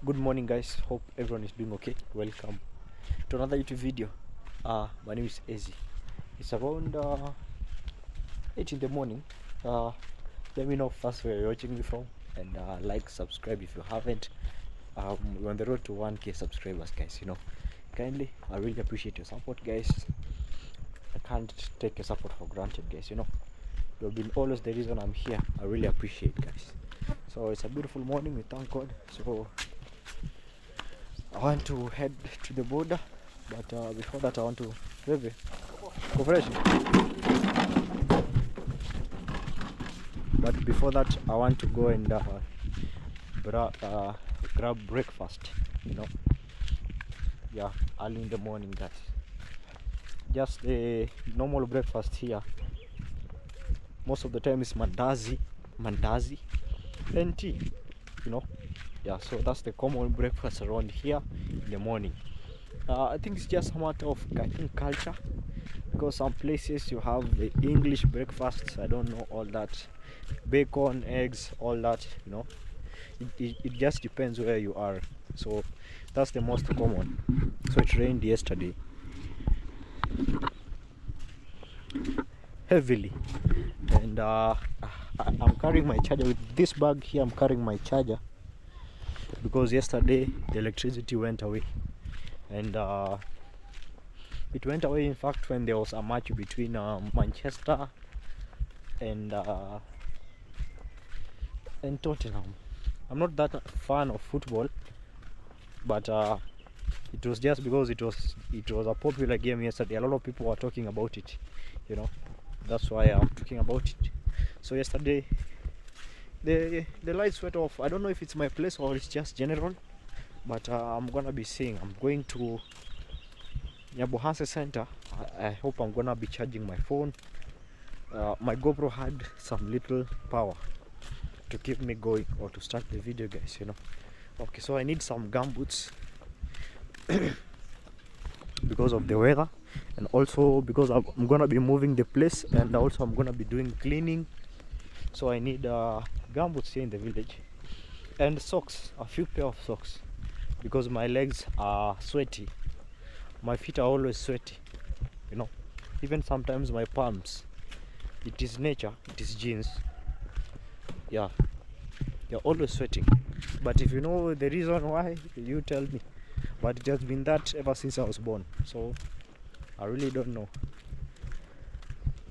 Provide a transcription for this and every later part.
Good morning, guys. Hope everyone is doing okay. Welcome to another YouTube video. My name is Ezi. It's around 8 in the morning. Let me know first where you're watching me from, and like, subscribe if you haven't. We're on the road to 1K subscribers, guys. Kindly, I really appreciate your support, guys. I can't take your support for granted, guys. You've been always the reason I'm here. I really appreciate, guys. So it's a beautiful morning. We thank God. So I want to head to the border, but before that I want to go fresh. But before that I want to go and grab breakfast. Yeah, early in the morning, guys. Just a normal breakfast here. Most of the time is mandazi and tea. Yeah, so that's the common breakfast around here in the morning. I think it's just a matter of culture, because some places you have the English breakfasts. I don't know all that, bacon, eggs, all that. It just depends where you are. So that's the most common. So it rained yesterday heavily, and I'm carrying my charger. With this bag here, I'm carrying my charger because yesterday the electricity went away, and it went away in fact when there was a match between Manchester and Tottenham. I'm not that fan of football, but it was just because it was a popular game yesterday. A lot of people were talking about it. That's why I'm talking about it. So yesterday the lights went off. I don't know if it's my place or it's just general, but I'm gonna be seeing. I'm going to Nyabohanse Center. I hope I'm gonna be charging my phone. My GoPro had some little power to keep me going or to start the video, guys. Okay, so I need some gumboots because of the weather, and also because I'm gonna be moving the place, and also I'm gonna be doing cleaning. So I need gumboots here in the village, and socks, a few pair of socks, because my legs are sweaty. My feet are always sweaty, even sometimes my palms. It is nature, it is genes. Yeah, you're always sweating, but if you know the reason why, you tell me. But it has been that ever since I was born, so I really don't know.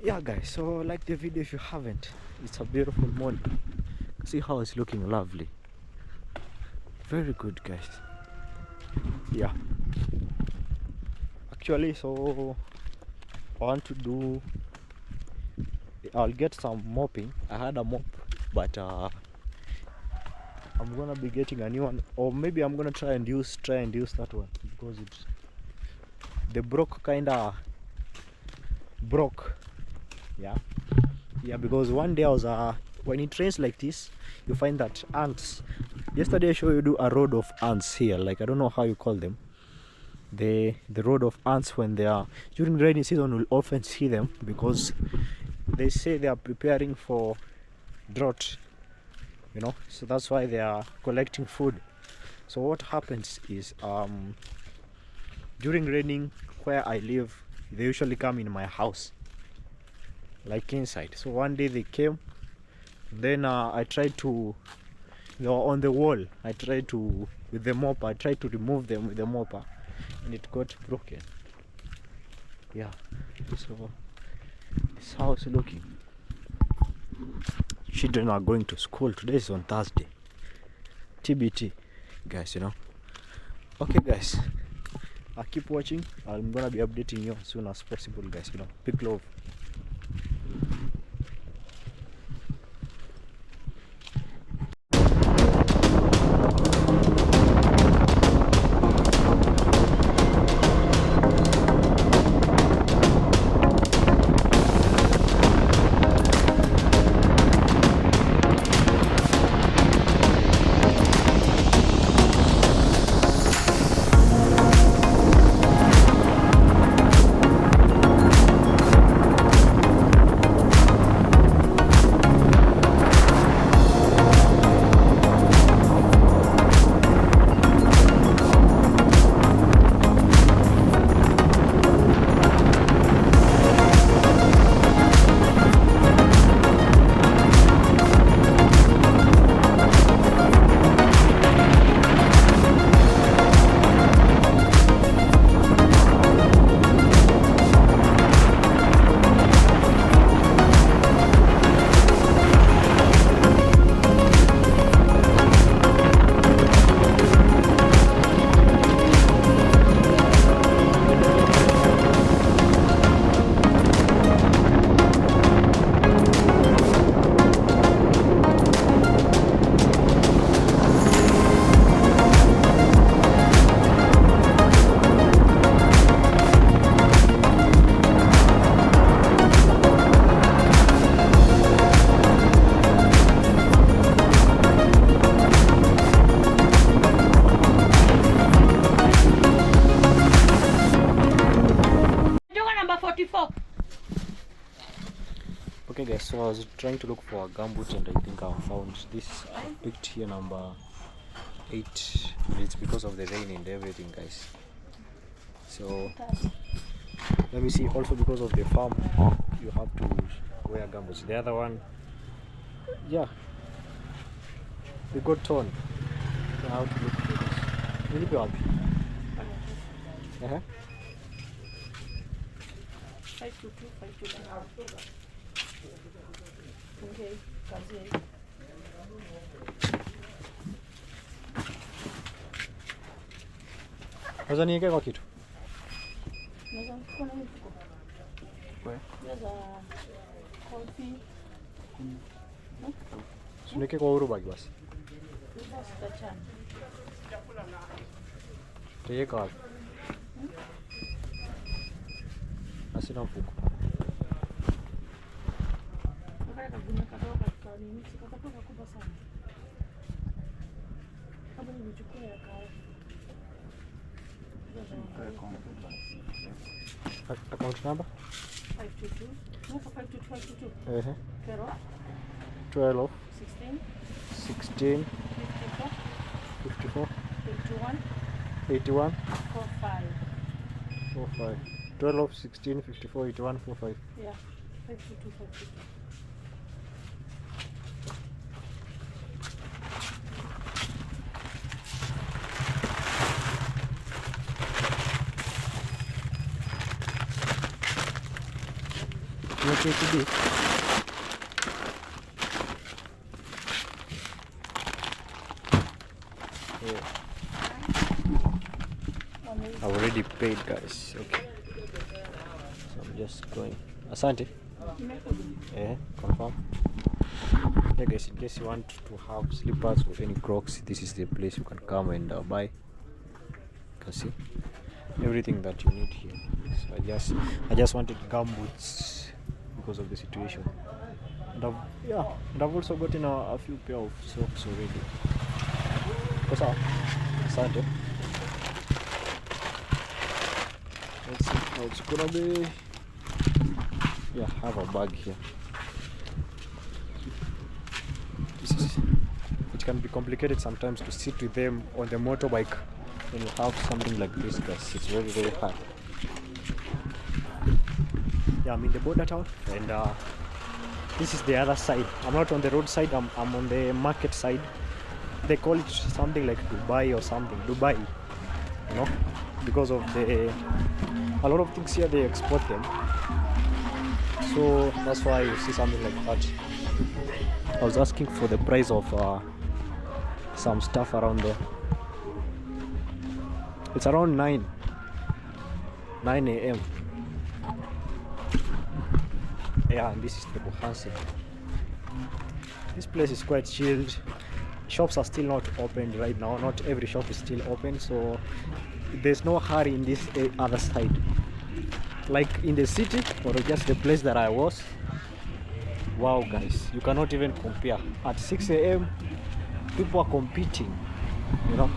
Yeah, guys, so like the video if you haven't. It's a beautiful morning. See how it's looking lovely. Very good, guys. Yeah, actually, so I'll get some mopping. I had a mop, but I'm gonna be getting a new one, or maybe I'm gonna try and use that one, because the broke kinda broke. Yeah, because one day I was when it rains like this, you find that ants. Yesterday I showed you a road of ants here, like I don't know how you call them, the road of ants. When they are during rainy season, we'll often see them because they say they are preparing for drought, so that's why they are collecting food. So what happens is during raining, where I live, they usually come in my house, like inside. So one day they came, then I tried to, they were on the wall. I tried to, with the mop, I tried to remove them with the mopper, and it got broken. Yeah, so this how it's looking. Children are going to school. Today is on Thursday. TBT, guys. Okay, guys, I'll keep watching. I'm gonna be updating you as soon as possible, guys. Big love. guys, so I was trying to look for a gumboot and I think I found this. I picked here number 8. It's because of the rain and everything, guys. So let me see. Also because of the farm, you have to wear gumboots. The other one, yeah, we got torn. So how to look for this? Will you be happy? Uh-huh. 522, 522. Okay, kazi. Waza niweke kwa kitu? Naweza kuona mfuko. Naweza coffee. Niweke kwa Uhuru bag basi. Hizo sitachana. Tuweke wapi? Asina mfuko. Ukaya kagunia kadogo katika nini? Sikataka kubwa sana. Kama nimechukua ya kawa. Account number? 522. No, 522. Uh-huh. 12, 12, 16, 16, 54, 54, 81, 81, 45. 45. 12, 16, 54, 81, 45. Yeah, 522, 522. What to do? Yeah. I already paid, guys. Okay. So I'm just going. Asante. Yeah, confirm. Yeah, guys, in case you want to have slippers or any Crocs, this is the place you can come and buy. You can see everything that you need here. So I just wanted gumboots because of the situation. And I've also gotten a few pair of socks already. What's up? Asante. Let's see how it's gonna be. Yeah, I have a bag here. It can be complicated sometimes to sit with them on the motorbike when you have something like this, guys. It's very, very hard. Yeah, I'm in the border town, and this is the other side. I'm not on the road side, I'm on the market side. They call it something like Dubai or something. Dubai, you know, because of a lot of things here, they export them. So that's why you see something like that. I was asking for the price of some stuff around there. It's around 9 a.m. Yeah, and this is the Buhansi. This place is quite chilled. Shops are still not opened right now. Not every shop is still open, so there's no hurry in this other side. Like in the city or just the place that I was. Wow, guys, you cannot even compare. At 6 a.m. people are competing, you know.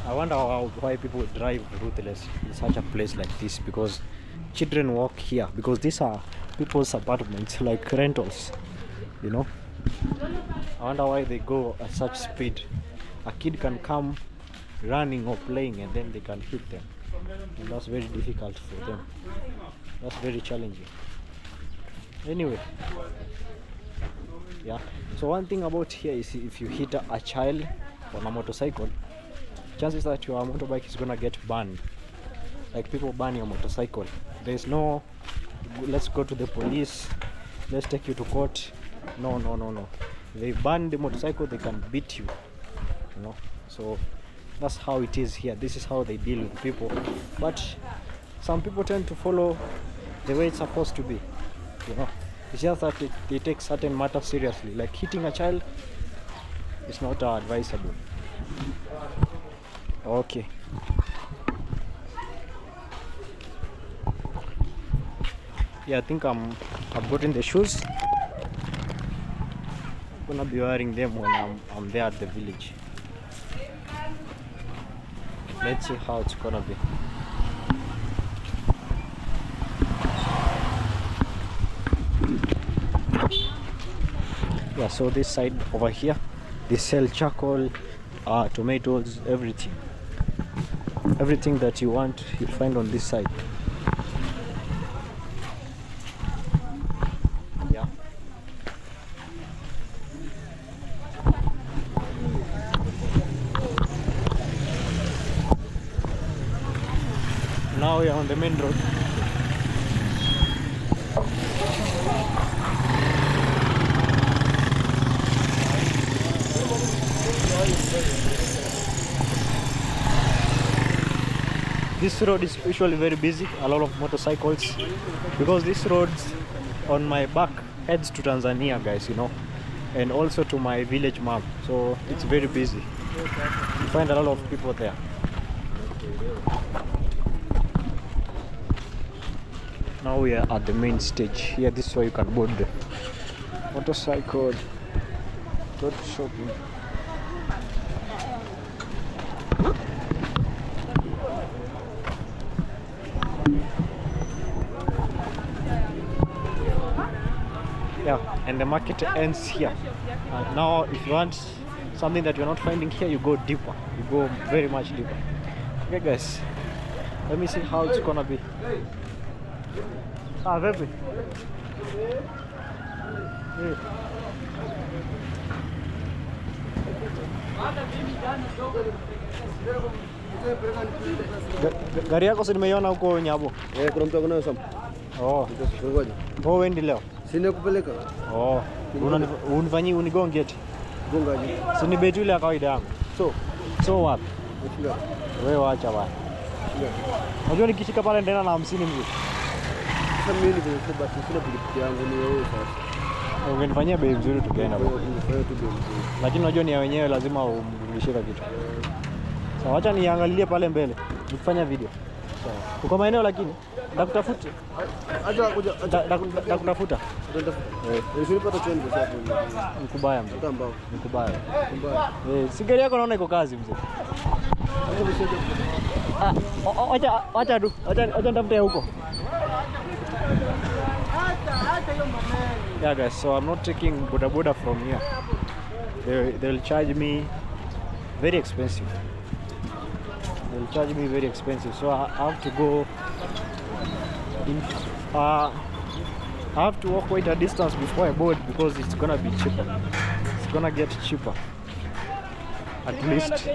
I wonder why people drive ruthless in such a place like this, because children walk here, because these are people's apartments, like rentals, you know. I wonder why they go at such speed. A kid can come running or playing and then they can hit them, and that's very difficult for them. That's very challenging. Anyway, yeah, so one thing about here is if you hit a child on a motorcycle, chances that your motorbike is gonna get banned. Like people ban your motorcycle. There's no let's go to the police, let's take you to court. No. They ban the motorcycle, they can beat you, you know. So that's how it is here. This is how they deal with people. But some people tend to follow the way it's supposed to be, you know. It's just that they take certain matters seriously. Like hitting a child is not advisable. Okay. Yeah, I think I've gotten the shoes. I'm gonna be wearing them when I'm there at the village. Let's see how it's gonna be. Yeah, so this side over here, they sell charcoal, tomatoes, everything that you want you find on this side. Yeah. Now we are on the main road. This road is usually very busy, a lot of motorcycles, because this road on my back heads to Tanzania, guys, you know, and also to my village mom, so it's very busy. You find a lot of people there. Now we are at the main stage here. This is where you can board the motorcycle, go to shopping. Yeah, and the market ends here. And now if you want something that you're not finding here, you go deeper, you go very much deeper. Okay guys, let me see how it's gonna be. Vipi? Gari yako si nimeiona huko Nyabo. Kuna mtu akonayo Sam. Oh. Ngoja. Oh, wendi leo. Sina kupeleka. Oh. Unifanyii unigonge eti. Gongaje. Si ni beti ile ya kawaida yangu. So wapi? Ushika. Wewe wacha bwana. Unajua nikishika pale ndena na 50 mzee. Sasa mimi niko basi sina pikipiki yangu ni wewe sasa. Ungenifanyia bei nzuri tukaenda bwana. Wewe tu bei nzuri. Lakini unajua ni ya wenyewe lazima umrudishie kitu. Sawa, acha niangalie pale mbele. Nikifanya video. Sawa. Uko maeneo lakini ndakutafuta. Acha kuja Ndakutafuta. Usinipata cheni kwa sababu Nikubaya mzee. Tambao. Nikubaya. Mbaya. Sigari yako naona iko kazi mzee. Acha ndafute huko. Yeah guys, so I'm not taking boda boda from here. They'll charge me very expensive. So I have to go in, I have to walk quite a distance before I board because it's gonna be cheaper. It's gonna get cheaper. At least.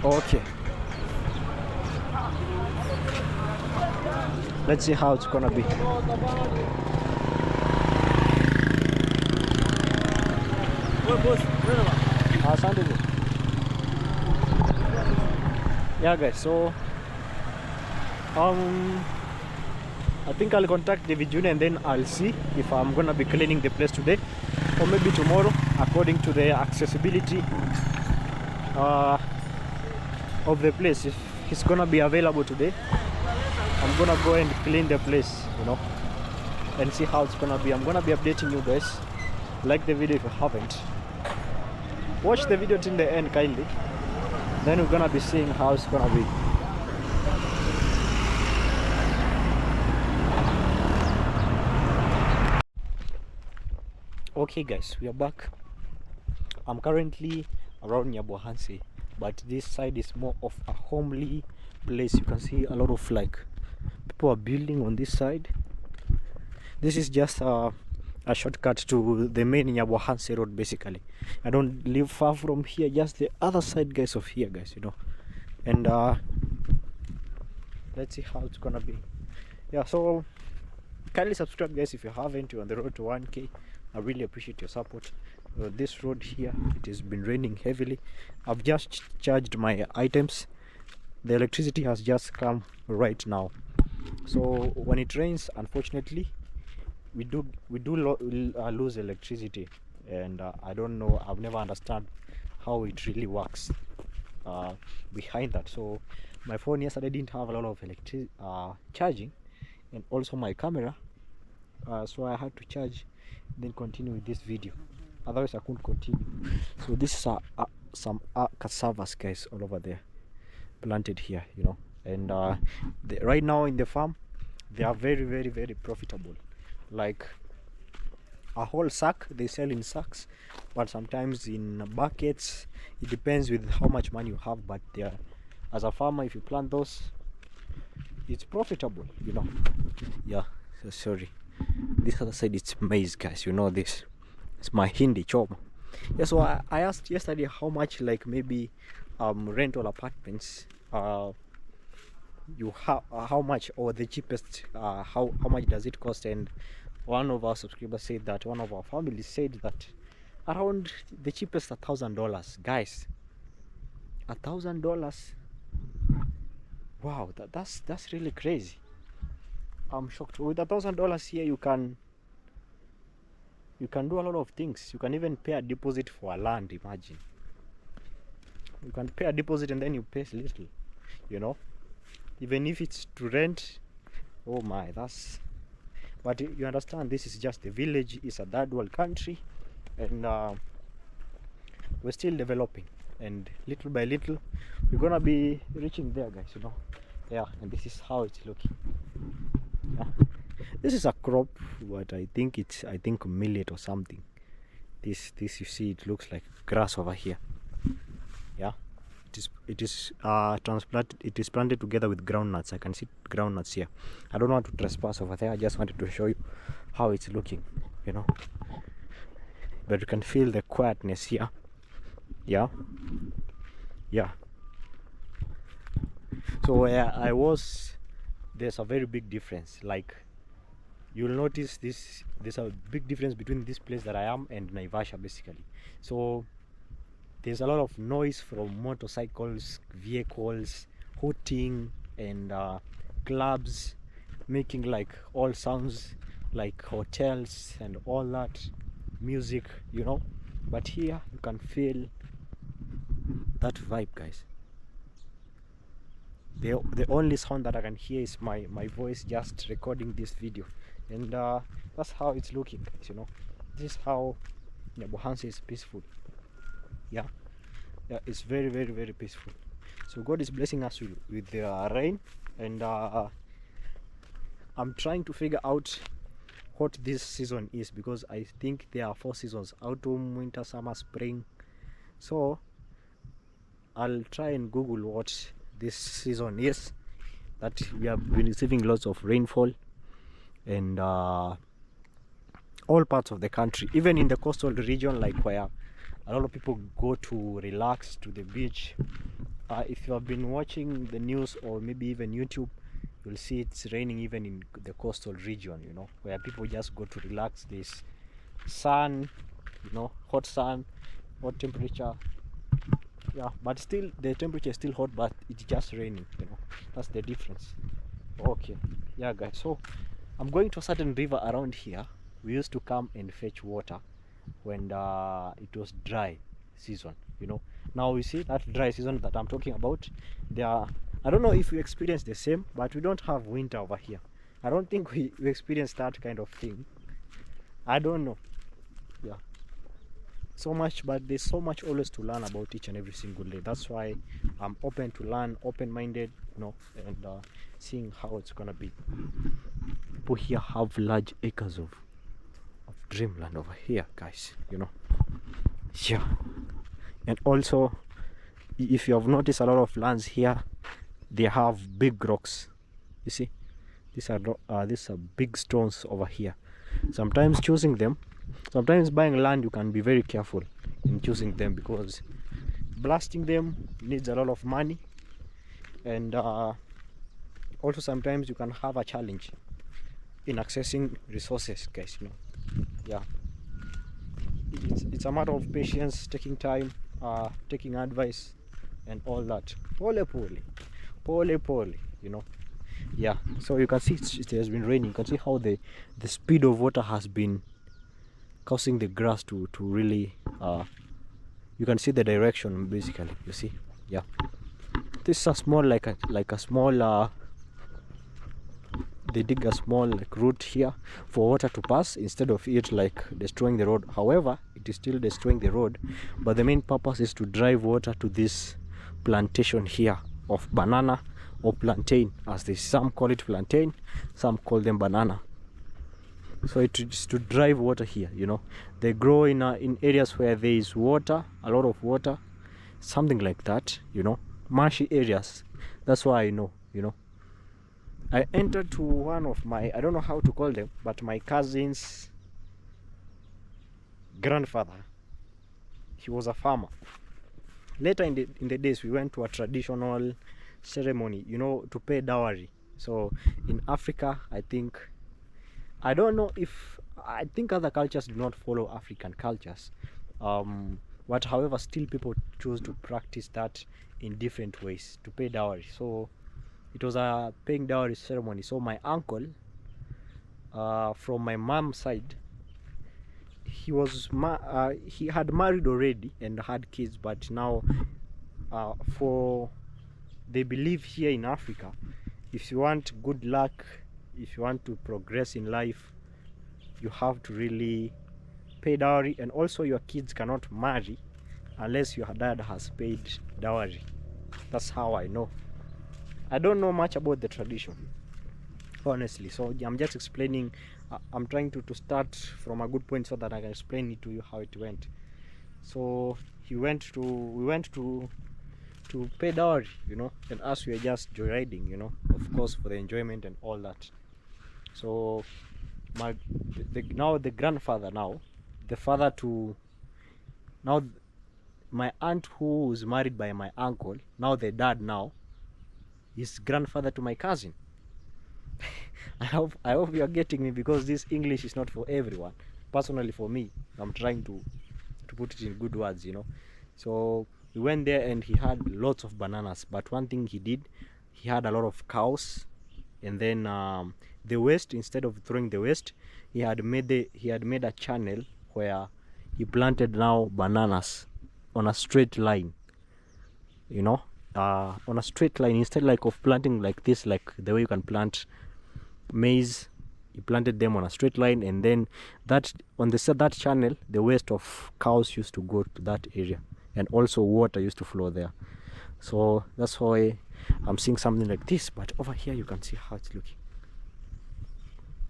Okay. Let's see how it's gonna be. Yeah guys, so I think I'll contact David Jr. and then I'll see if I'm gonna be cleaning the place today or maybe tomorrow according to the accessibility of the place. If he's gonna be available today, I'm gonna go and clean the place, you know, and see how it's gonna be. I'm gonna be updating you guys. Like the video if you haven't. Watch the video till the end kindly. Then we're gonna be seeing how it's gonna be. Okay guys, we are back. I'm currently around Nyabohanse, but this side is more of a homely place. You can see a lot of like people are building on this side. This is just a shortcut to the main Nyabohanse road basically. I don't live far from here, just the other side guys of here guys, you know. And let's see how it's gonna be. Yeah, so kindly subscribe guys if you haven't. You're on the road to 1K. I really appreciate your support. This road here, it has been raining heavily. I've just charged my items. The electricity has just come right now. So when it rains, unfortunately, we do lose electricity, and I don't know, I've never understood how it really works behind that. So my phone yesterday didn't have a lot of electricity charging, and also my camera, so I had to charge then continue with this video, otherwise I couldn't continue. So this is some cassavas guys all over there planted here, you know, and right now in the farm they are very profitable. Like a whole sack. They sell in sacks, but sometimes in buckets. It depends with how much money you have, but as a farmer, if you plant those, it's profitable, you know. Yeah, so sorry, this other side it's maize, guys, you know this. It's my Hindi choma. Yeah, so I asked yesterday how much, like maybe rental apartments you have, how much, or the cheapest, how much does it cost. And one of our subscribers said that, one of our families said that around the cheapest $1,000, guys. $1,000. Wow, that's really crazy. I'm shocked. With $1,000 here, you can do a lot of things. You can even pay a deposit for a land. Imagine, you can pay a deposit and then you pay little, you know, even if it's to rent. Oh my, that's, but you understand, this is just the village. It's a third world country, and we're still developing, and little by little we're gonna be reaching there, guys, you know. Yeah, and this is how it's looking. Yeah, this is a crop, but I think millet or something. This you see, it looks like grass over here. Yeah, it is transplanted. It is planted together with groundnuts. I can see groundnuts here. I don't want to trespass over there. I just wanted to show you how it's looking, you know. But you can feel the quietness here. Yeah, yeah. So where I was, there's a very big difference. Like, you'll notice there's a big difference between this place that I am and Naivasha, basically. So there's a lot of noise from motorcycles, vehicles, hooting, and clubs making like all sounds, like hotels and all that music, you know. But here you can feel that vibe, guys. The only sound that I can hear is my voice just recording this video, and that's how it's looking, guys, you know. This is how Nyabohansi is peaceful. Yeah, it's very, very, very peaceful. So God is blessing us with the rain, and I'm trying to figure out what this season is, because I think there are 4 seasons: autumn, winter, summer, spring. So I'll try and Google what this season is, that we have been receiving lots of rainfall, and all parts of the country, even in the coastal region, like where a lot of people go to relax to the beach. If you have been watching the news or maybe even YouTube, you'll see it's raining even in the coastal region, you know, where people just go to relax. There's sun, you know, hot sun, hot temperature. Yeah, but still the temperature is still hot, but it's just raining, you know. That's the difference. Okay, yeah, guys, so I'm going to a certain river around here. We used to come and fetch water when it was dry season, you know. Now you see that dry season that I'm talking about, I don't know if we experience the same, but we don't have winter over here. I don't think we experience that kind of thing. I don't know. Yeah, so much, but there's so much always to learn about each and every single day. That's why I'm open to learn, open-minded, you know, and seeing how it's gonna be. People here have large acres of dreamland over here, guys, you know. Yeah, and also, if you have noticed, a lot of lands here, they have big rocks. You see, these are big stones over here. Sometimes buying land, you can be very careful in choosing them, because blasting them needs a lot of money, and also sometimes you can have a challenge in accessing resources, guys, you know. Yeah, it's a matter of patience, taking time, taking advice, and all that. Pole, you know. Yeah, so you can see it has been raining. You can see how the speed of water has been causing the grass to really you can see the direction, basically, you see. Yeah, this is a small, like a small they dig a small route here for water to pass, instead of it like destroying the road. However, it is still destroying the road, but the main purpose is to drive water to this plantation here of banana or plantain, as some call it plantain, some call them banana. So it is to drive water here, you know. They grow in areas where there is water, a lot of water, something like that, you know, marshy areas. That's why I know, you know. I entered to one of my, I don't know how to call them, but my cousin's grandfather, he was a farmer. Later in the days, we went to a traditional ceremony, you know, to pay dowry. So in Africa, I think, I don't know if, I think other cultures do not follow African cultures, but however still people choose to practice that in different ways to pay dowry. So it was a paying dowry ceremony. So my uncle, from my mom's side, he had married already and had kids, but now for, they believe here in Africa, if you want good luck, if you want to progress in life, you have to really pay dowry, and also your kids cannot marry unless your dad has paid dowry. That's how I know. I don't know much about the tradition, honestly, so I'm just explaining. I'm trying to start from a good point so that I can explain it to you how it went. So we went to pay dowry, you know, and us, we are just joyriding, you know, of course, for the enjoyment and all that. So now the grandfather, now the father to, now my aunt who was married by my uncle, now the dad now is grandfather to my cousin. I hope you are getting me, because this English is not for everyone. Personally, for me, I'm trying to put it in good words, you know. So we went there and he had lots of bananas, but one thing he did, he had a lot of cows, and then the waste, instead of throwing the waste, he had made a channel where he planted now bananas on a straight line, you know, on a straight line, instead like of planting like this, like the way you can plant maize. He planted them on a straight line, and then that on that channel, the waste of cows used to go to that area, and also water used to flow there. So that's why I'm seeing something like this. But over here you can see how it's looking.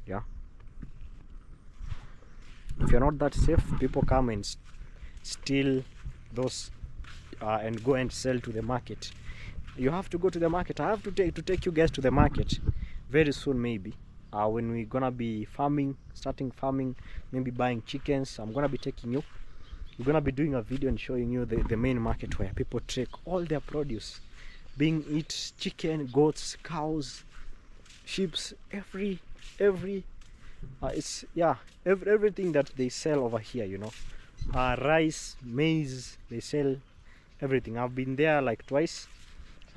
Yeah, if you're not that safe, people come and steal those and go and sell to the market. You have to go to the market. I have to take you guys to the market very soon, maybe when we're gonna be starting farming, maybe buying chickens. I'm gonna be taking you. We're gonna be doing a video and showing you the main market where people take all their produce, being it chicken, goats, cows, sheep, everything that they sell over here, you know. Rice, maize, they sell everything. I've been there like twice.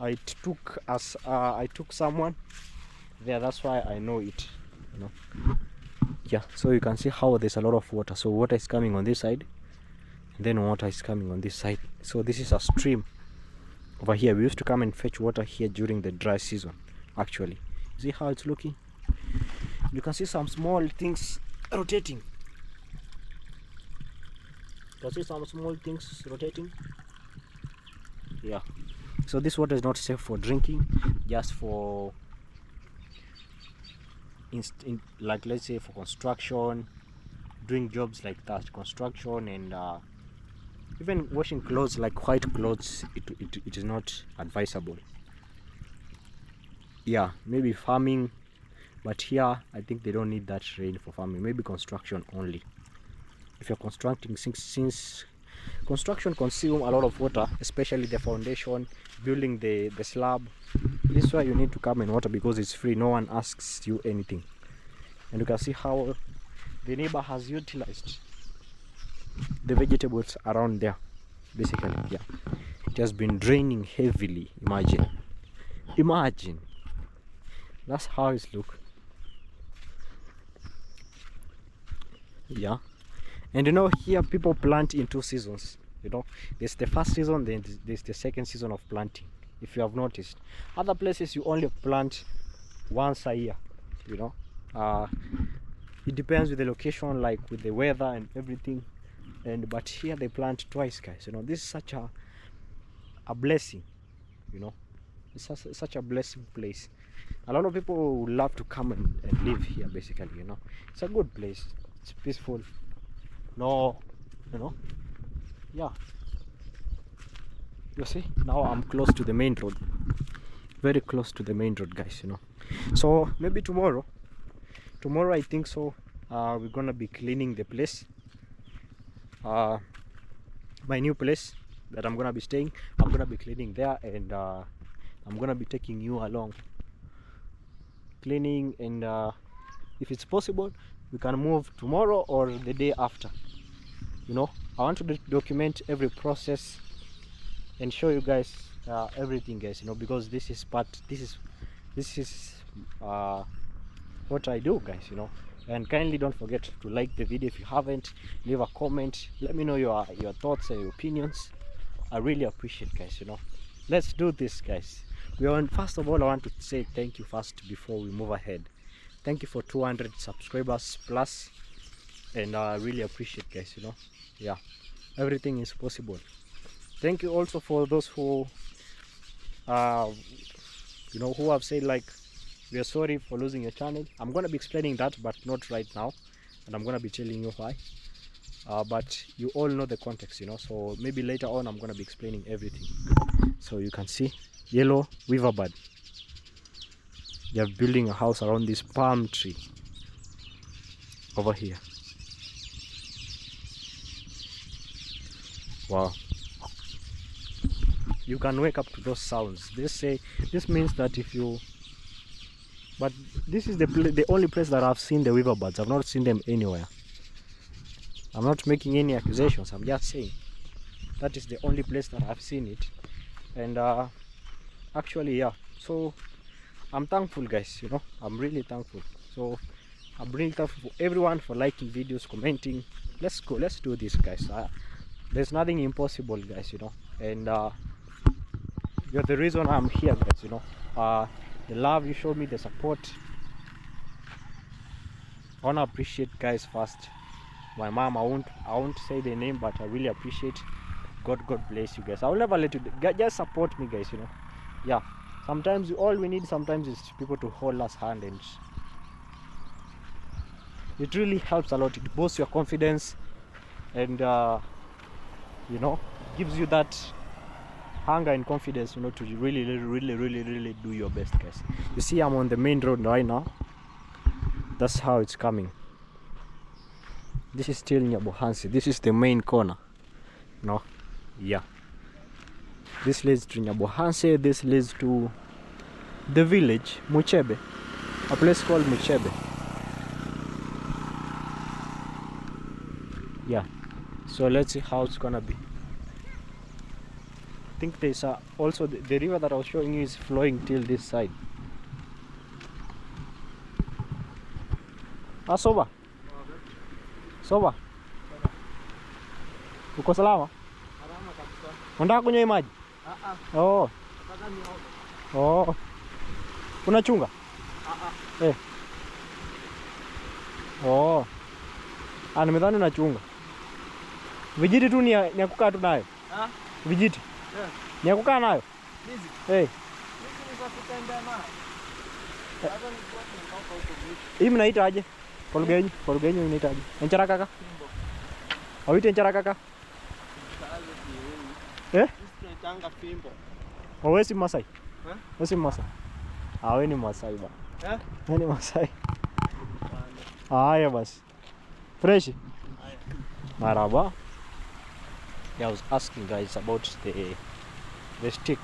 I took someone there, that's why I know it, you know. Yeah, so you can see how there's a lot of water. So water is coming on this side, and then water is coming on this side. So this is a stream over here. We used to come and fetch water here during the dry season, actually. See how it's looking? You can see some small things rotating. You can see some small things rotating. Yeah, so this water is not safe for drinking, just for like, let's say, for construction, doing jobs like that, construction, and even washing clothes, like white clothes. It is not advisable. Yeah, maybe farming, but here I think they don't need that rain for farming. Maybe construction only. If you're constructing, since construction consumes a lot of water, especially the foundation, building the slab, this is why you need to come and water, because it's free. No one asks you anything. And you can see how the neighbor has utilized the vegetables around there, basically. Yeah, it has been draining heavily. Imagine, that's how it looks. Yeah, and you know, here people plant in 2 seasons. You know, there's the first season, then there's the second season of planting. If you have noticed, other places you only plant once a year, you know. It depends with the location, like with the weather and everything, but here they plant twice, guys. You know, this is such a blessing, you know. It's such a blessing place. A lot of people would love to come and live here, basically, you know. It's a good place. It's peaceful. No, you know. Yeah. You see, now I'm close to the main road. Very close to the main road, guys, you know. So maybe tomorrow I think so, we're gonna be cleaning the place. My new place that I'm gonna be staying, I'm gonna be cleaning there, and I'm gonna be taking you along cleaning, and if it's possible we can move tomorrow or the day after, you know. I want to document every process and show you guys everything, guys, you know, because this is what I do, guys, you know. And kindly don't forget to like the video if you haven't. Leave a comment, let me know your thoughts and your opinions. I really appreciate, guys, you know. Let's do this, guys. First of all, I want to say thank you first before we move ahead. Thank you for 200 subscribers plus, and I really appreciate, guys, you know. Yeah, everything is possible. Thank you also for those who you know, who have said like, we are sorry for losing your channel. I'm gonna be explaining that, but not right now, and I'm gonna be telling you why. But you all know the context, you know, so maybe later on I'm gonna be explaining everything. So you can see yellow weaver bird. They are building a house around this palm tree over here. Wow, you can wake up to those sounds. They say this means that if you, but this is the only place that I've seen the weaver birds. I've not seen them anywhere. I'm not making any accusations, I'm just saying that is the only place that I've seen it. And actually, yeah, so I'm thankful, guys, you know. I'm really thankful. So I'm really thankful for everyone for liking videos, commenting. Let's go, let's do this, guys. There's nothing impossible, guys, you know. And you're the reason I'm here, guys, you know. The love you showed me, the support, I want to appreciate, guys, first my mom. I won't say the name, but I really appreciate. God bless you, guys. I will never let you just support me, guys, you know. Yeah, sometimes all we need sometimes is people to hold us hand, and it really helps a lot. It boosts your confidence, and you know, gives you that hunger and confidence, you know, to really do your best, guys. You see, I'm on the main road right now. That's how it's coming. This is still Nyabohansi. This is the main corner, no? Yeah, this leads to Nyabohansi. This leads to the village Muchebe, a place called Muchebe. Yeah, so let's see how it's gonna be. I think there's also the river that I was showing you is flowing till this side. Soba, Soba, uko salama? Unataka kunywa maji? Oh. Oh. Unachunga? Eh. Oh. Nimedhani unachunga. Vijiti tu ni ya kukaa tu nayo. Vijiti? Ni ya kukaa nayo? Eh. Hii mnaita aje? Kwa lugha yenu mnaita aje? Enchara kaka? Awite enchara kaka? Eh? Wewe si Masai? Wewe si Masai? Wewe ni Masai ba. Wewe ni Masai. Haya basi. Fresh. Maraba. Yeah, I was asking, guys, about the stick.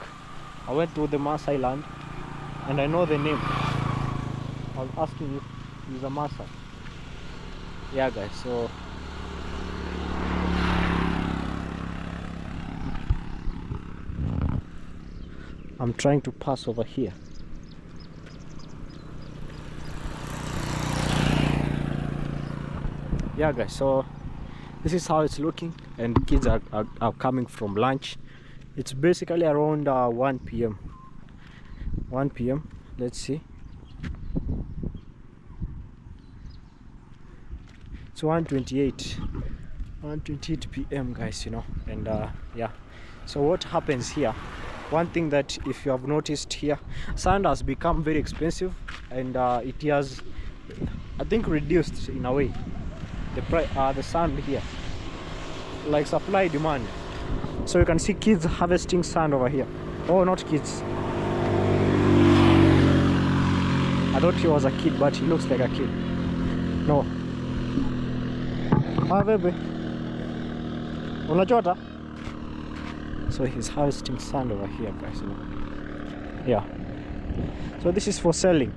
I went to the Masai land and I know the name. I was asking if he's a Masai. Yeah, guys, so I'm trying to pass over here. Yeah, guys, so this is how it's looking, and kids are coming from lunch. It's basically around 1 p.m. 1 p.m. Let's see. It's 1:28 p.m. guys, you know. And yeah, so what happens here, one thing that if you have noticed here, sand has become very expensive, and it has, I think, reduced in a way the price, the sand here, like supply demand. So you can see kids harvesting sand over here. Oh, not kids. I thought he was a kid, but he looks like a kid. No. Ah, baby. Unachota? So he's harvesting sand over here, guys. You know? Yeah. So this is for selling.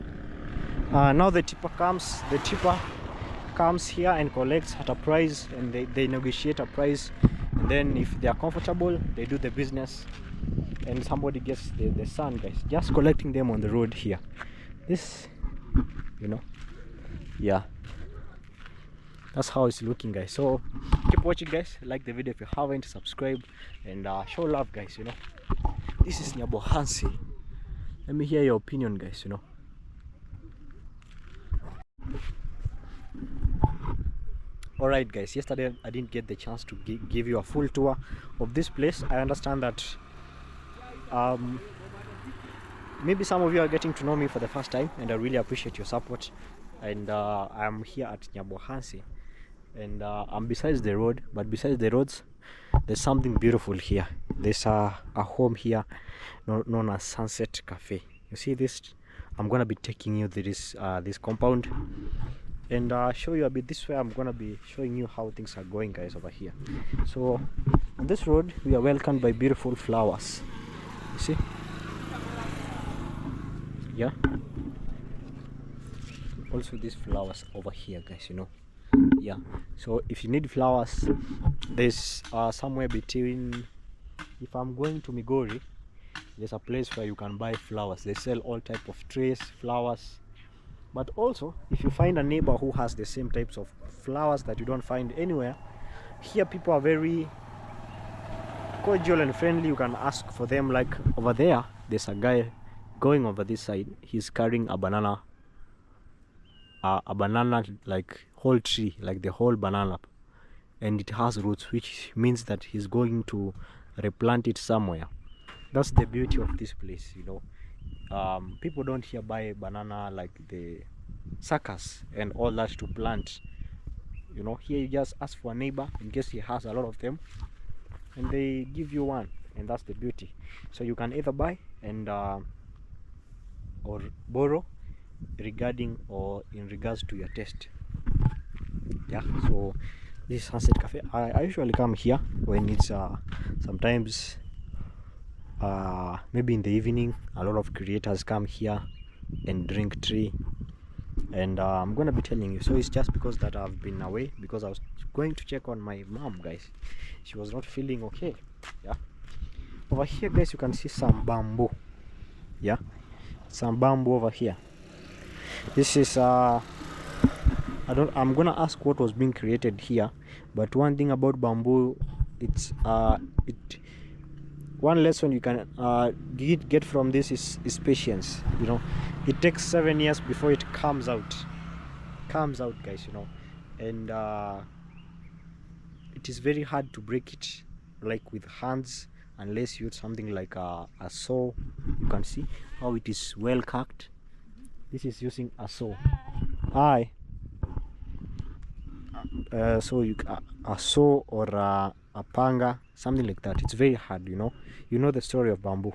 Now the tipper comes. The tipper comes here and collects at a price, and they negotiate a price. And then if they are comfortable, they do the business, and somebody gets the sand, guys. Just collecting them on the road here. This, you know, yeah. That's how it's looking, guys. So keep watching, guys. Like the video if you haven't, subscribe, and show love, guys. You know, this is Nyabohansi. Let me hear your opinion, guys. You know. All right, guys, yesterday I didn't get the chance to give you a full tour of this place. I understand that maybe some of you are getting to know me for the first time, and I really appreciate your support. And I'm here at Nyabohansi, and I'm besides the road, but besides the roads there's something beautiful here. There's a home here known as Sunset Cafe. You see this? I'm gonna be taking you to this compound and show you a bit. This way I'm gonna be showing you how things are going, guys, over here. So on this road we are welcomed by beautiful flowers. You see? Yeah. Also these flowers over here, guys, you know. Yeah. So if you need flowers, there's somewhere between, if I'm going to Migori, there's a place where you can buy flowers. They sell all type of trays, flowers. But also, if you find a neighbor who has the same types of flowers that you don't find anywhere, here people are very cordial and friendly. You can ask for them. Like over there, there's a guy going over this side. He's carrying a banana like whole tree, like the whole banana, and it has roots, which means that he's going to replant it somewhere. That's the beauty of this place, you know. People don't here buy banana like the suckers and all that to plant, you know. Here you just ask for a neighbor in case he has a lot of them, and they give you one, and that's the beauty. So you can either buy and or borrow regarding or in regards to your taste. Yeah. So this is Sunset Cafe. I usually come here when it's sometimes maybe in the evening. A lot of creators come here and drink tea, and I'm gonna be telling you. So it's just because that I've been away, because I was going to check on my mom, guys. She was not feeling okay. Yeah. Over here, guys, you can see some bamboo. Yeah, some bamboo over here. This is I'm gonna ask what was being created here, but one thing about bamboo, it's one lesson you can get from this is patience. You know, it takes 7 years before it comes out, guys, you know. And it is very hard to break it like with hands, unless you use something like a saw. You can see how it is well cut. This is using a saw. Hi. So a saw or a panga, something like that. It's very hard, you know. You know the story of bamboo.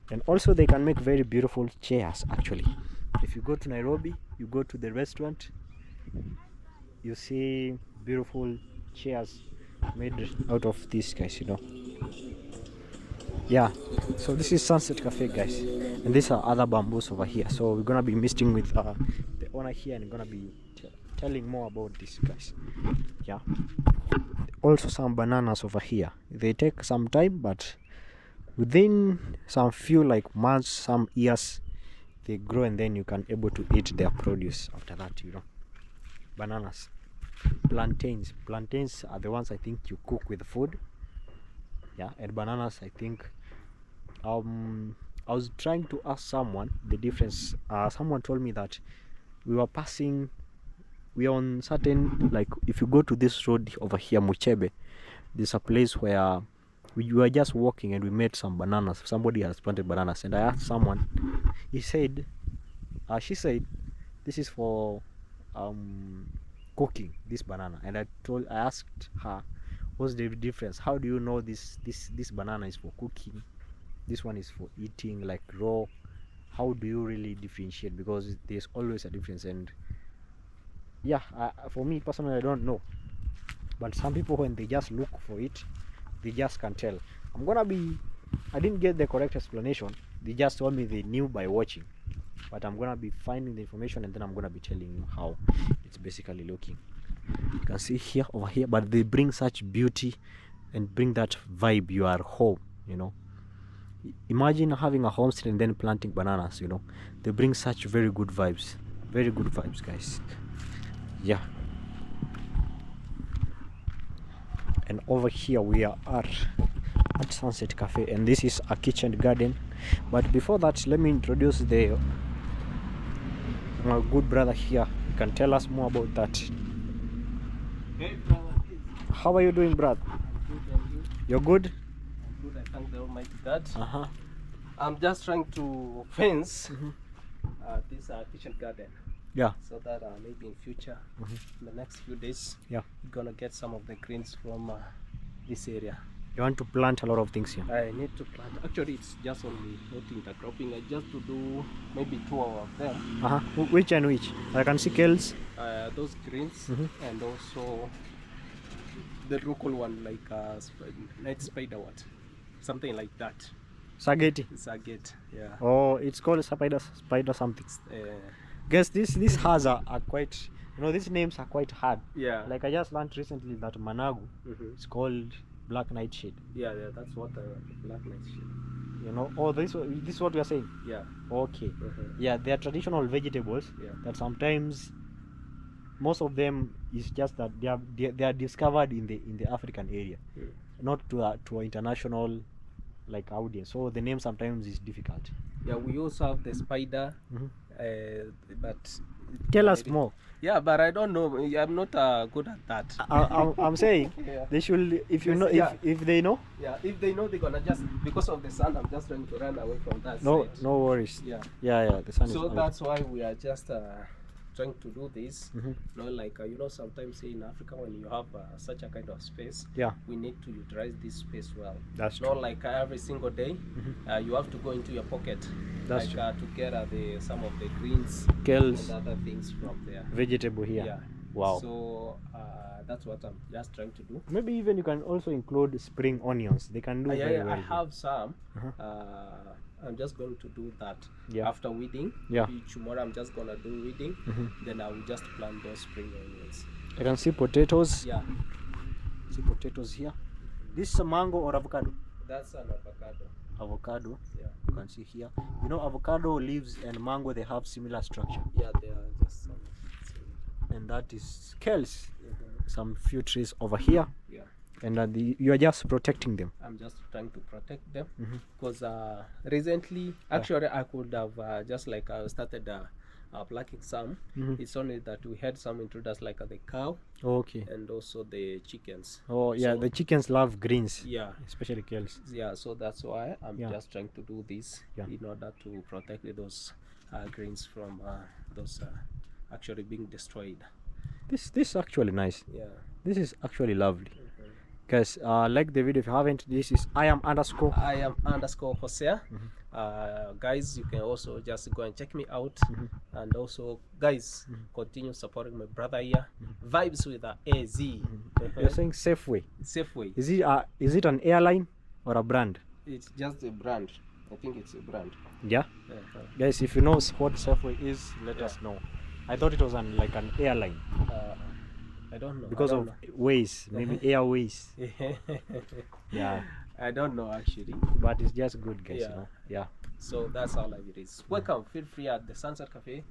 And also they can make very beautiful chairs, actually. If you go to Nairobi, you go to the restaurant, you see beautiful chairs made out of these, guys, you know. Yeah. So this is Sunset Cafe, guys, and these are other bamboos over here. So we're gonna be meeting with the owner here and gonna be telling more about this, guys. Yeah. Also some bananas over here. They take some time, but within some few like months, some years, they grow, and then you can able to eat their produce after that, you know. Bananas. Plantains are the ones I think you cook with food. Yeah. And bananas, I think I was trying to ask someone the difference. Someone told me that we are on certain, like if you go to this road over here, Muchebe, there's a place where we were just walking and we met some bananas. Somebody has planted bananas, and I asked someone. He said, she said, this is for cooking, this banana. And I asked her, what's the difference? How do you know this banana is for cooking? This one is for eating, like raw. How do you really differentiate? Because there's always a difference. And yeah, for me personally, I don't know. But some people, when they just look for it, they just can tell. I didn't get the correct explanation. They just told me they knew by watching. But I'm gonna be finding the information, and then I'm gonna be telling you how it's basically looking. You can see here, over here, but they bring such beauty and bring that vibe. You are home, you know. Imagine having a homestead and then planting bananas, you know. They bring such very good vibes, guys. Yeah. And over here we are at Sunset Cafe, and this is a kitchen garden. But before that, let me introduce my good brother here. You can tell us more about that. Hey, brother. How are you doing, brother? I'm good, and you? You're good? I'm good, I thank the Almighty God. Uh-huh. I'm just trying to fence this kitchen garden, Yeah. so that maybe in future, in the next few days, Yeah. we're gonna get some of the greens from this area. You want to plant a lot of things here. I need to plant. Actually, it's just only not intercropping. I just to do maybe 2 of them. Uh-huh. Which and which? I can see kales. Those greens and also the local one, like night spider, something like that. Sageti. Saget, yeah. Oh, it's called spider something. Guess these hairs are quite, you know, these names are quite hard. Yeah. Like I just learned recently that Managu is called black nightshade. Yeah, that's what black nightshade. You know, oh, this is what we are saying. Yeah. Okay. Yeah, they are traditional vegetables that sometimes most of them is just that they are discovered in the African area, not to an international like audience. So the name sometimes is difficult. Yeah, we also have the spider, but tell us more. Yeah, but I don't know. I'm not good at that. I'm saying they should, if you know, if they know. Yeah, if they know, they're gonna just, because of the sun, I'm just trying to run away from that. No, side. no worries. Yeah. Yeah. The sun is. So out. that's why we are just trying to do this. Not like you know, sometimes in Africa when you have such a kind of space, we need to utilize this space well. That's true. Not like every single day you have to go into your pocket. That's like to get some of the greens, kales, and other things from there. Vegetable here. Yeah. Wow. So that's what I'm just trying to do. Maybe even you can also include spring onions. They can do very well. I have some. I'm just going to do that after weeding. Maybe tomorrow I'm just gonna do weeding. Then I will just plant those spring onions. I can see potatoes. Yeah. See potatoes here. This is a mango or avocado? That's an avocado. Avocado. Yeah. You can see here. You know, avocado leaves and mango, they have similar structure. Yeah, they are just some. And that is kales. Some few trees over here. Yeah. And you are just protecting them. I'm just trying to protect them because recently, actually, I could have just like started plucking some. It's only that we had some intruders like the cow. Okay. And also the chickens. Oh yeah, so the chickens love greens. Yeah. Especially kales. Yeah, so that's why I'm just trying to do this in order to protect those greens from those actually being destroyed. This is actually nice. Yeah. This is actually lovely. Guys, like the video if you haven't. This is I am _ Hosea. Guys, you can also just go and check me out, and also guys, continue supporting my brother here. Vibes with the AZ. You're saying Safeway. Safeway. Is it an airline or a brand? It's just a brand. I think it's a brand. Yeah. Guys, if you know what Safeway is, let us know. I thought it was like an airline. I don't know. Because of ways, maybe airways. Yeah. I don't know actually. But it's just good, guys. You know? Yeah. So that's how life it is. Welcome. Feel free at the Sunset Cafe.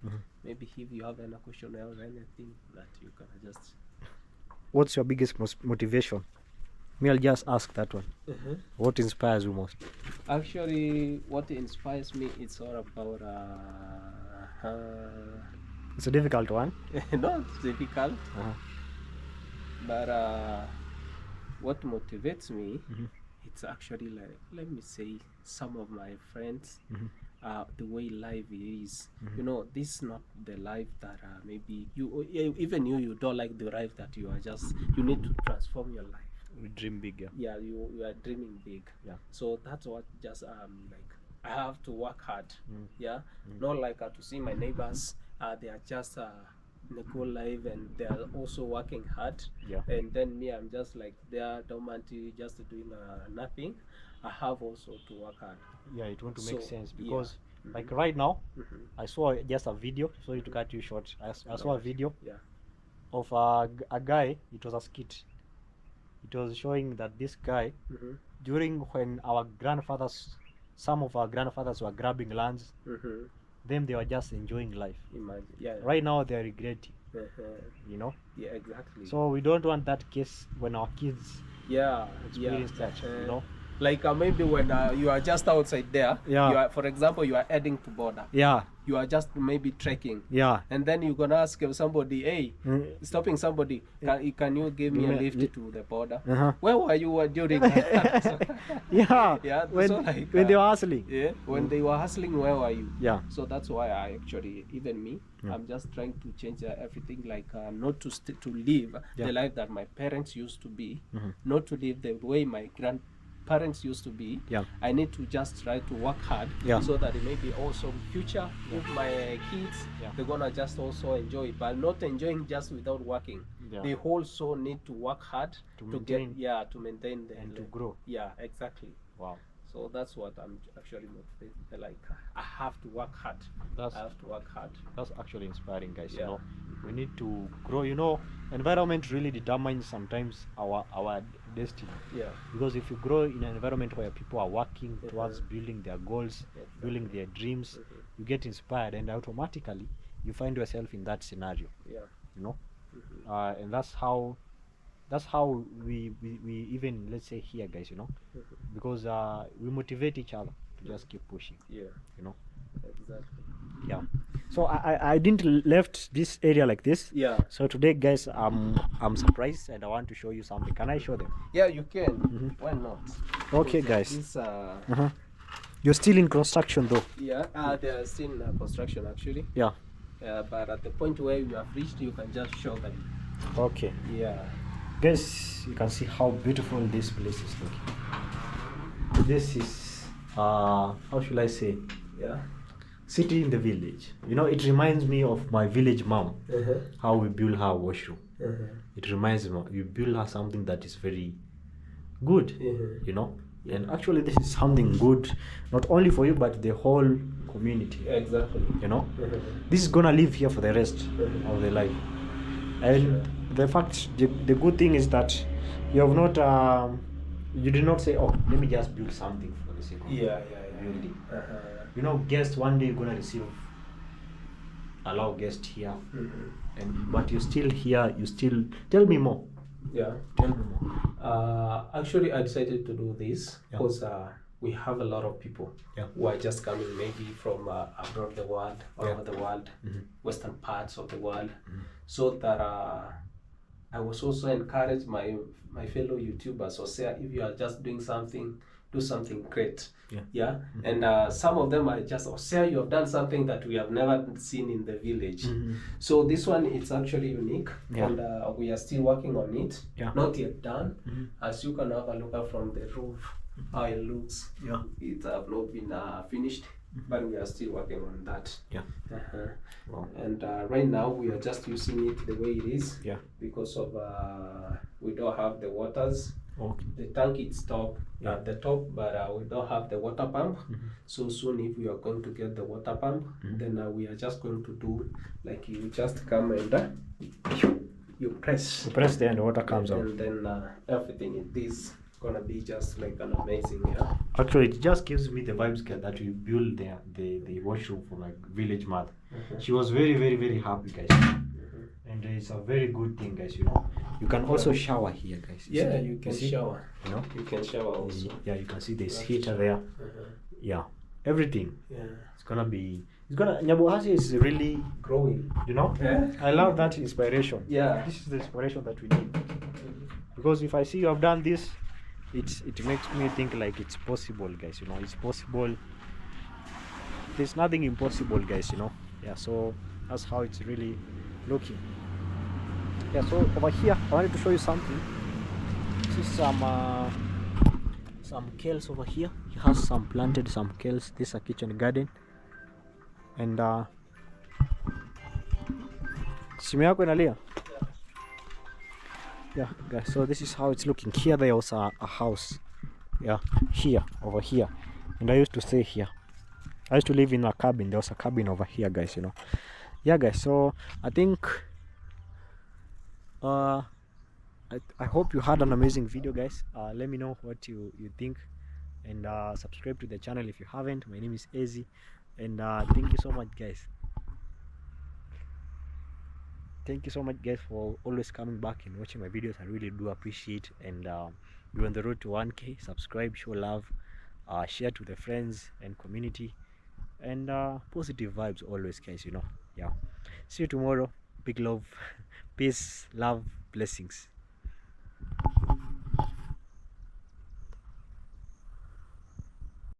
Maybe if you have any question or anything that you can just. What's your biggest motivation? Me, I'll just ask that one. What inspires you most? Actually, what inspires me, it's all about. It's a difficult one. Not difficult. But what motivates me it's actually like, let me say, some of my friends, the way life is. You know, this is not the life that maybe even you don't like the life that you are just, you need to transform your life. We dream bigger. Yeah, you are dreaming big. Yeah. So that's what just like I have to work hard. Yeah. Not like to see my neighbors, they are just in a cool life and they are also working hard. Yeah. And then me, I'm just like there dormantly just doing nothing. I have also to work hard. Yeah, it won't make So, sense yeah. because like right now I saw just a video. Sorry to cut you short. I saw a video Yeah. of a guy. It was a skit. It was showing that this guy, during when our grandfathers, some of our grandfathers were grabbing lands, them they were just enjoying life. Imagine. Yeah. Right now they are regretting, you know. Yeah, exactly. So we don't want that case when our kids yeah, experience that, you know. Like maybe when you are just outside there, Yeah. you are, for example, you are heading to border. Yeah, You are just maybe trekking, yeah. and then you're gonna ask somebody, hey, stopping somebody, can you give me a Yeah. lift to the border? Uh-huh. Where were you during that? So, Yeah, yeah, when, so like, when they were hustling. yeah, when they were hustling, where were you? Yeah. So that's why I actually, even me, I'm just trying to change everything, like not to to live Yeah. the life that my parents used to be, not to live the way my grandparents used to be. Yeah. I need to just try to work hard, Yeah. so that it may be also future if my kids, Yeah. they're gonna just also enjoy it, but not enjoying just without working. Yeah. They also need to work hard To to maintain- get, to maintain the and to grow. Yeah, exactly. Wow. So that's what I'm actually motivated. Like I have to work hard. That's I have to work hard. that's actually inspiring, guys. Yeah. You know, we need to grow. You know, environment really determines sometimes our destiny. Yeah. Because if you grow in an environment where people are working towards building their goals, building their dreams, you get inspired, and automatically you find yourself in that scenario. Yeah. You know, and that's how we even, let's say, here, guys. You know, because we motivate each other to just keep pushing. Yeah. You know. Exactly. Yeah. So I didn't left this area like this. Yeah. So today, guys, I'm surprised and I want to show you something. Can I show them? Yeah, you can. Why not? Okay, Because, guys. This, You're still in construction though. yeah. They are still in construction actually. Yeah. But at the point where you have reached, you can just show them. Okay. Yeah. Guys, you can see how beautiful this place is looking. This is how should I say? Yeah. City in the village. You know, it reminds me of my village mom. How we build her washroom. It reminds me, you build her something that is very good. You know, and actually this is something good, not only for you but the whole community. Exactly. You know, this is gonna live here for the rest of their life. And the fact, the good thing is that you have not you did not say, oh, let me just build something for the sake of Yeah. building. You know, guests, one day you're gonna receive a lot of guests here, and but you're still here. You still tell me more. Yeah. Tell me more. Actually, I decided to do this Yeah. because we have a lot of people Yeah. who are just coming maybe from abroad the world, all Yeah. over the world, western parts of the world, so that I was also encouraged my fellow YouTubers. So say if you are just doing something, do something great. Yeah. And some of them are just, oh, say you have done something that we have never seen in the village. So this one, it's actually unique, Yeah. and we are still working on it. Yeah. Not yet done. As you can have a look at from the roof, how it looks. Yeah. It have not been finished, but we are still working on that. Yeah. Wow. And right now we are just using it the way it is, Yeah. because of we don't have the waters. Okay. The tank is top Yeah. at the top, but we don't have the water pump. So soon, if we are going to get the water pump, then we are just going to do like you just come and you press, You press there and the water comes out. and then everything in this gonna be just like an amazing. Yeah. Actually, it just gives me the vibes that we built the washroom for my village mother. She was very, very, very happy, guys. And it's a very good thing, guys. You know, you can also shower here, guys. Yeah, see? you can see? shower. You know, You can shower also. yeah, you can see this heater there. Yeah, everything. Yeah. It's gonna Nyabuhasi is really, Growing. you know. Yeah. I love that inspiration. Yeah. This is the inspiration that we need. Because if I see you have done this, it makes me think like it's possible, guys. You know, it's possible. There's nothing impossible, guys. You know. Yeah. So that's how it's really looking. Yeah. So over here, I wanted to show you something. This is some kales over here. He has some planted some kales. This is a kitchen garden, and simu yako inalia. Yeah, guys, so this is how it's looking. Here there was a house, yeah, here, over here, and I used to stay here. I used to live in a cabin. There was a cabin over here, guys, you know. Yeah, guys, so I think I hope you had an amazing video, guys. Let me know what you think, and subscribe to the channel if you haven't. My name is Ezi, and thank you so much, guys. Thank you so much, guys, for always coming back and watching my videos. I really do appreciate. And we're on the road to 1K. Subscribe, show love, share to the friends and community, and positive vibes always, guys, you know. Yeah, see you tomorrow. Big love, peace, love, blessings.